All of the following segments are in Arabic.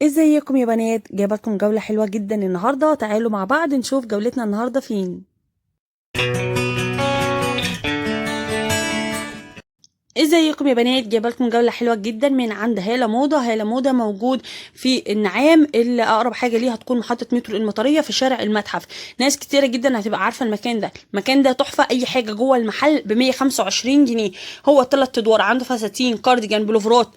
ازيكم يا بنات؟ جايبه لكم جوله حلوه جدا النهارده. تعالوا مع بعض نشوف جولتنا النهارده فين. ازيكم يا بنات؟ جايبه لكم جوله حلوه جدا من عند هالة موضه. هالة موضه موجود في النعام، اللي اقرب حاجه ليه هتكون محطه مترو المطريه في شارع المتحف. ناس كتيره جدا هتبقى عارفه المكان ده تحفه. اي حاجه جوه المحل ب 125 جنيه. هو 3 ادوار، عنده فساتين، كارديجان، بلوفرات،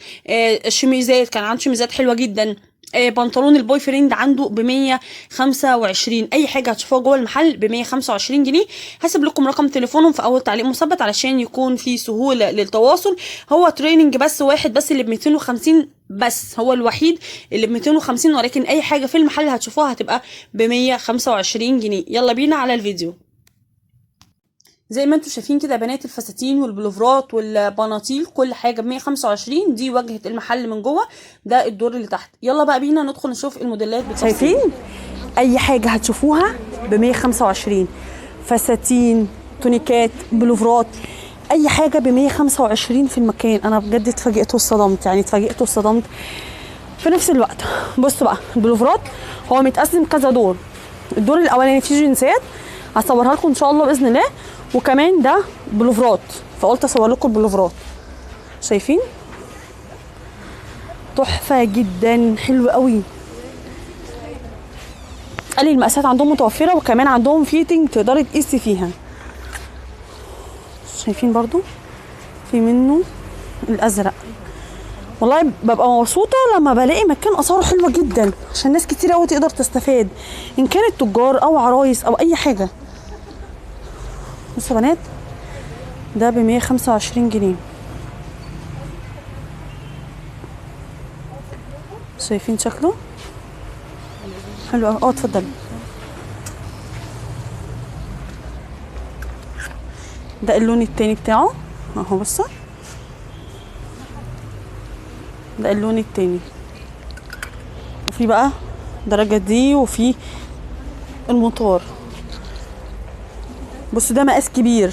شميزات. كان عنده شميزات حلوه جدا. بنطلون البوي فريند عنده ب 125. اي حاجه هتشوفوها جوه المحل ب 125 جنيه. هسيب لكم رقم تليفونهم في اول تعليق مثبت علشان يكون في سهوله للتواصل. هو تريننج بس واحد بس اللي ب 250، بس هو الوحيد اللي ب 250، ولكن اي حاجه في المحل هتشوفوها هتبقى ب 125 جنيه. يلا بينا على الفيديو. زي ما انتم شايفين كده بنات، الفساتين والبلوفرات والبناطيل كل حاجه ب 125. دي واجهه المحل من جوه، ده الدور اللي تحت. يلا بقى بينا ندخل نشوف الموديلات بتاعتهم. شايفين اي حاجه هتشوفوها ب 125. فساتين، تونيكات، بلوفرات، اي حاجه ب 125 في المكان. انا بجد اتفاجئت واتصدمت، في نفس الوقت. بصوا بقى البلوفرات، هو متقسم كذا دور. الدور الاولاني فيه جنسات، هصورها لكم ان شاء الله باذن الله، وكمان ده بلوفرات، فقلت اصور لكم البلوفرات. شايفين تحفه جدا، حلو قوي. قال لي المقاسات عندهم متوفره، وكمان عندهم فيتنج تقدري تقيسي فيها. شايفين برضو في منه الازرق. والله ببقى مبسوطه لما بلاقي مكان اسعاره حلوه جدا، عشان ناس كتير قوي تقدر تستفاد، ان كانت تجار او عرايس او اي حاجه. بصوا يا بنات، ده ب 125 جنيه. شايفين شكله حلو قوي. اتفضلي. ده اللون التاني بتاعه اهو. بصوا، ده اللون التاني. وفي بقى درجة دي، وفي المطار. بصوا ده مقاس كبير.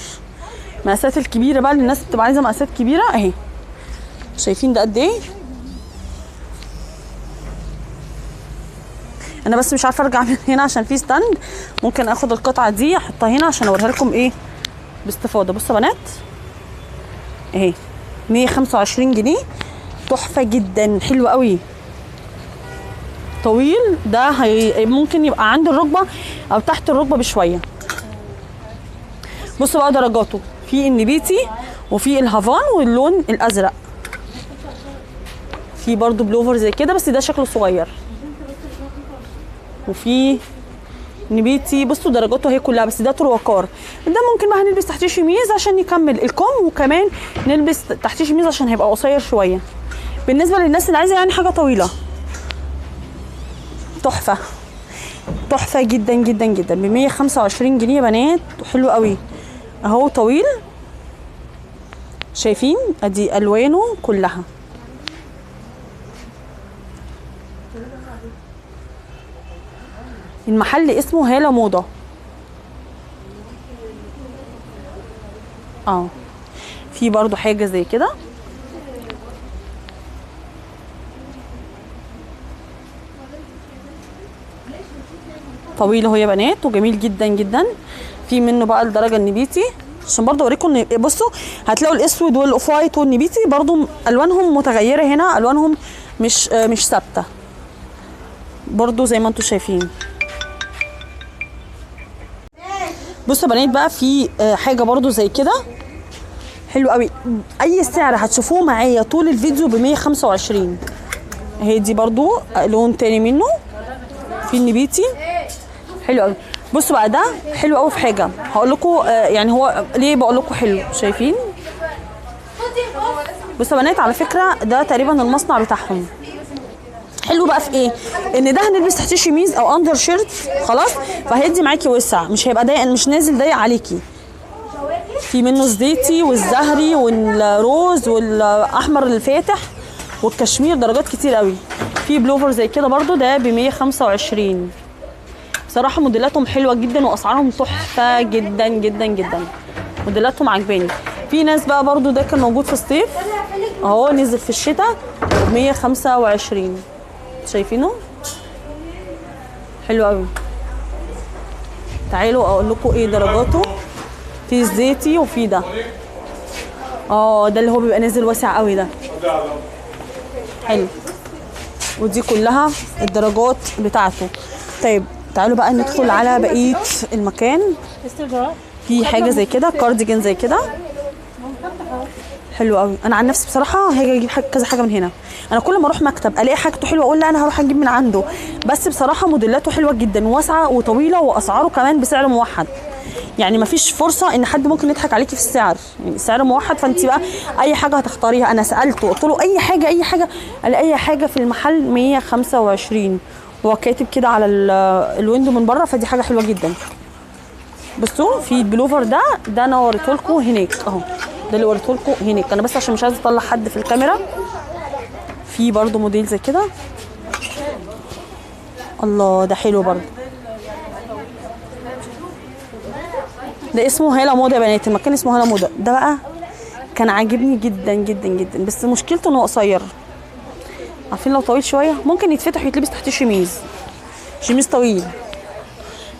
مقاسات الكبيرة بقى للناس بتبقى عايزة مقاسات كبيرة اهي. شايفين ده قد ايه؟ انا بس مش عارفة ارجع من هنا عشان في ستاند. ممكن اخد القطعة دي احطها هنا عشان اوريها لكم ايه باستفاضة. بصوا يا بنات اهي 125 جنيه. تحفة جدا، حلو قوي. طويل، ده ممكن يبقى عند الركبة او تحت الركبة بشوية. بصوا بقى درجاته، في النبيتي وفي الهافان واللون الازرق. في برضو بلوفر زي كده بس ده شكله صغير. وفي نبيتي. بصوا درجاته هي كلها، بس ده تروكار. ده ممكن بقى نلبس تحتيه شميز عشان يكمل الكم، وكمان نلبس تحتيه شميز عشان هيبقى قصير شويه. بالنسبه للناس اللي عايزه يعني حاجه طويله، تحفه تحفه جدا جدا جدا ب 125 جنيه يا بنات. حلو قوي اهو، طويل. شايفين ادي الوانه كلها. المحل اسمه هالة موضة. في برضو حاجة زي كده. طويل اهو يا بنات، وجميل جدا جدا. في منه بقى الدرجة النبيتي، عشان برضو اوريكم. بصوا هتلاقوا الاسود والاوف وايت والنبيتي برضو الوانهم متغيرة هنا، الوانهم مش ثابتة برضو زي ما انتم شايفين. بصوا يا بنات بقى في حاجه برضو زي كده، حلو قوي. اي سعر هتشوفوه معايا طول الفيديو ب 125. اهي دي برضو لون تاني منه، في النبيتي، حلو قوي. بصوا بقى ده حلو قوي. في حاجه هقول لكم يعني هو ليه بقول لكم حلو. شايفين؟ بصوا يا بنات، على فكره ده تقريبا المصنع بتاعهم. حلو بقى في ايه؟ ان ده هنلبس تحتيه شميز او اندر شيرت خلاص، فهيدي معاكي وسع، مش هيبقى ضيق، مش نازل ضيق عليكي. في منه الزيتي والزهري والروز والاحمر الفاتح والكشمير، درجات كتير قوي. في بلوفر زي كده برضو، ده ب 125. بصراحه موديلاتهم حلوه جدا واسعارهم تحفه جدا جدا جدا. موديلاتهم عجباني. في ناس بقى برضو ده كان موجود في الصيف اهو، نزل في الشتاء ب 125. شايفينه حلو قوي. تعالوا اقول لكم ايه درجاته. في الزيتي وفي ده. ده اللي هو بيبقى نازل واسع قوي ده. حلو. ودي كلها الدرجات بتاعته. طيب تعالوا بقى ندخل على بقيه المكان. في حاجه زي كده، كارديجان زي كده حلو قوي. انا عن نفسي بصراحه هاجي اجيب كذا حاجه من هنا. انا كل ما اروح مكتب الاقي حاجته حلوه اقول لا انا هروح اجيب من عنده. بس بصراحه موديلاته حلوه جدا وواسعه وطويله واسعاره كمان بسعر موحد. يعني مفيش فرصه ان حد ممكن يضحك عليكي في السعر، يعني السعر موحد. فانت بقى اي حاجه هتختاريها. انا سالته قلت له اي حاجه اي حاجه، قال اي حاجه في المحل 125. هو كاتب كده على الويندو من بره، فدي حاجه حلوه جدا. بصوا في البلوفر ده انا وريته لكم هناك اهو. ده اللي وريته لكم هناك. انا بس عشان مش عايزه اطلع حد في الكاميرا. في برضو موديل زي كده. الله ده حلو برضو. ده اسمه هاله موضه يا بنات. المكان اسمه هاله موضه. ده بقى كان عاجبني جدا جدا جدا، بس مشكلته انه قصير. عارفين لو طويل شويه ممكن يتفتح ويتلبس تحتيه شميز طويل.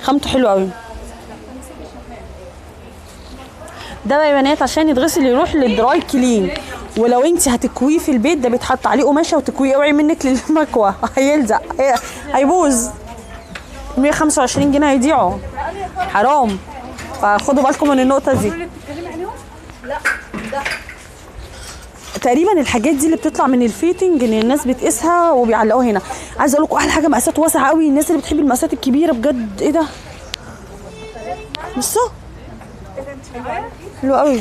خامته حلوه قوي. ده بقى يا بنات عشان يتغسل يروح للدراي كلين. ولو انت هتكويه في البيت ده بيتحط عليه قماشه وتكويه. اوعي منك للمكوى هيلزق هيبوظ. 125 جنيه هيضيعوا، حرام. فخدوا بالكم من النقطه دي. تقريبا الحاجات دي اللي بتطلع من الفيتنج ان الناس بتقيسها وبيعلقوها هنا. عايزه اقول لكم احلى حاجه مقاسات واسعه قوي. الناس اللي بتحب المقاسات الكبيره بجد. ايه ده؟ بصوا حلو قوي.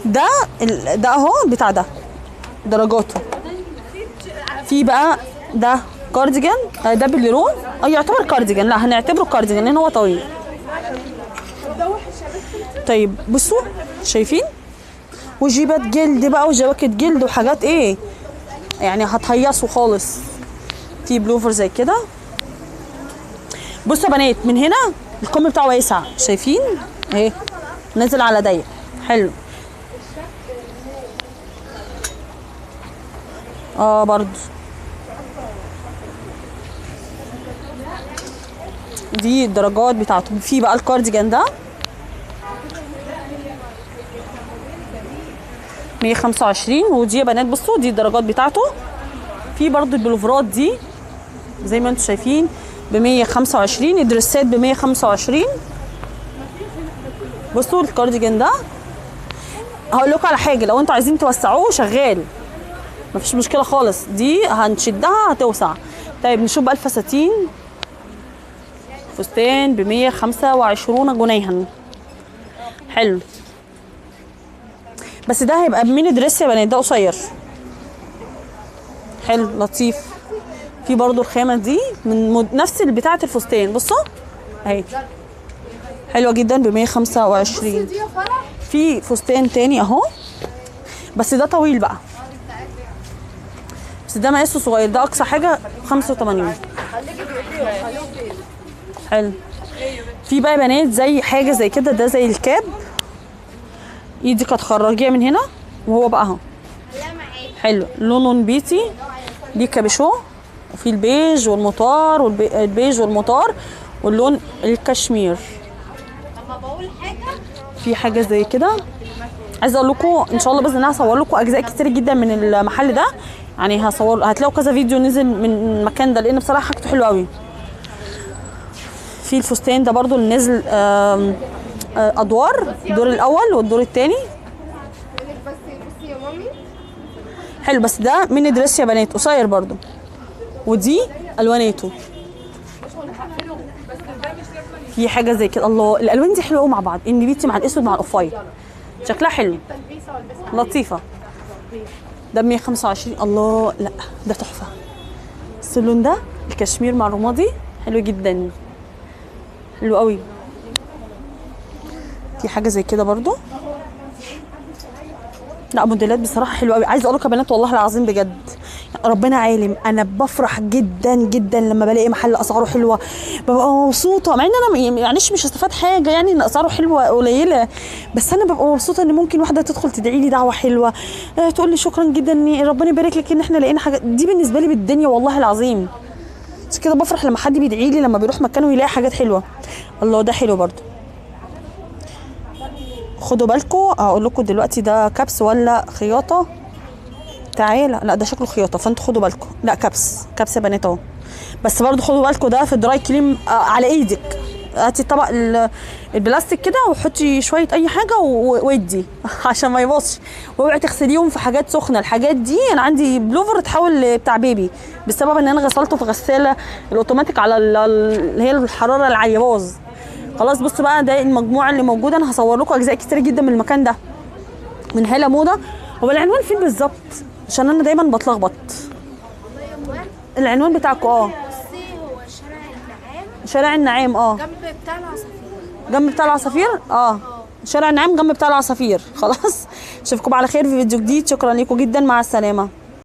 ده اهو بتاع ده درجاته. في بقى ده كارديجان. ده باللون يعتبر كارديجان. لا هنعتبره كارديجان لان هو طويل. طيب بصوا شايفين وجيبات جلد بقى وجواكت جلد وحاجات ايه يعني هتهيصوا خالص. في بلوفر زي كده. بصوا يا بنات من هنا الكم بتاعه واسع. شايفين اهي نازل على ضيق. حلو. برضو دي الدرجات بتاعته. في بقى الكارديجان ده 125. ودي يا بنات بصوا دي الدرجات بتاعته. في برضو البلوفرات دي زي ما انتم شايفين ب 125. الدريسات ب 125. بصوا الكارديجان ده هقول لكم على حاجه. لو انتوا عايزين توسعوه شغال مفيش مشكله خالص. دي هنشدها هتوسع. طيب نشوف بقى الفساتين. فستان ب 125 جنيها. حلو. بس ده هيبقى بميني دريس يا بنات. ده قصير حلو لطيف. في برضو الخامه دي من نفس بتاعه الفستان. بصوا اهي حلوه جدا ب 125. في فستان تاني اهو بس ده طويل بقى. بس ده مقاسه صغير. ده اقصى حاجه 85. حلو. في بقى بنات زي حاجه زي كده. ده زي الكاب. ايدك هتخرجيها من هنا وهو بقى اهو حلو. لونه بيتي. دي كابيشو. وفي البيج والمطار والبيج والمطار واللون الكشمير. في حاجه زي كده. عايزه اقول لكم ان شاء الله باذن الله هصور لكم اجزاء كتير جدا من المحل ده. يعني هتلاقوا كذا فيديو نزل من المكان ده لان بصراحه حاجته حلوه قوي. في الفستان ده برضو اللي نزل ادوار. الدور الاول والدور الثاني. حلو. بس ده ميني دريس يا بنات قصير برضو. ودي الواناته. في حاجه زي كده. الله الالوان دي حلوه قوي مع بعض. النبيتي مع الاسود مع الاوف وايت شكلها حلو لطيفه. ده ب 125. الله لا ده تحفه. اللون ده الكشمير مع الرمادي حلو جدا. حلو قوي. في حاجه زي كده برضو. لا موديلات بصراحه حلوه قوي. عايزه اقول لكم يا بنات والله العظيم بجد ربنا عالم، انا بفرح جدا جدا لما بلاقي محل اسعاره حلوه، ببقى مبسوطه، مع ان انا معلش مش هستفاد حاجه يعني ان اسعاره حلوه قليله، بس انا ببقى مبسوطه ان ممكن واحده تدخل تدعي لي دعوه حلوه، تقول لي شكرا جدا ان ربنا يبارك لك ان احنا لقينا حاجه، دي بالنسبه لي بالدنيا والله العظيم. بس كده بفرح لما حد بيدعي لي لما بيروح مكان ويلاقي حاجات حلوه. الله ده حلو برضو. خدوا بالكم، هقول لكم دلوقتي ده كبس ولا خياطه. تعالى، لا ده شكله خياطه، فانتوا خدوا بالكم. لا كبس، كبس يا بنات اهو. بس برضو خدوا بالكم ده في الدراي كليم على ايدك. هاتي الطبق البلاستيك كده وحطي شويه اي حاجه وادي عشان ما يبصش، واوعي تغسليهم في حاجات سخنه. الحاجات دي انا عندي بلوفر اتحول بتاع بيبي بسبب ان انا غسلته في غساله الاوتوماتيك على اللي هي الحراره العاليه باظ. خلاص بصوا بقى، ده المجموعه اللي موجوده. انا هصور لكم اجزاء كتير جدا من المكان ده من هالة موضه. هو العنوان فين بالظبط؟ عشان انا دايما بتلخبط. العنوان بتاعكم بصي هو شارع النعام. شارع النعام جنب بتاع العصافير. جنب بتاع العصافير شارع النعام جنب بتاع العصافير. خلاص اشوفكم على خير في فيديو جديد. شكرا لكم جدا، مع السلامه.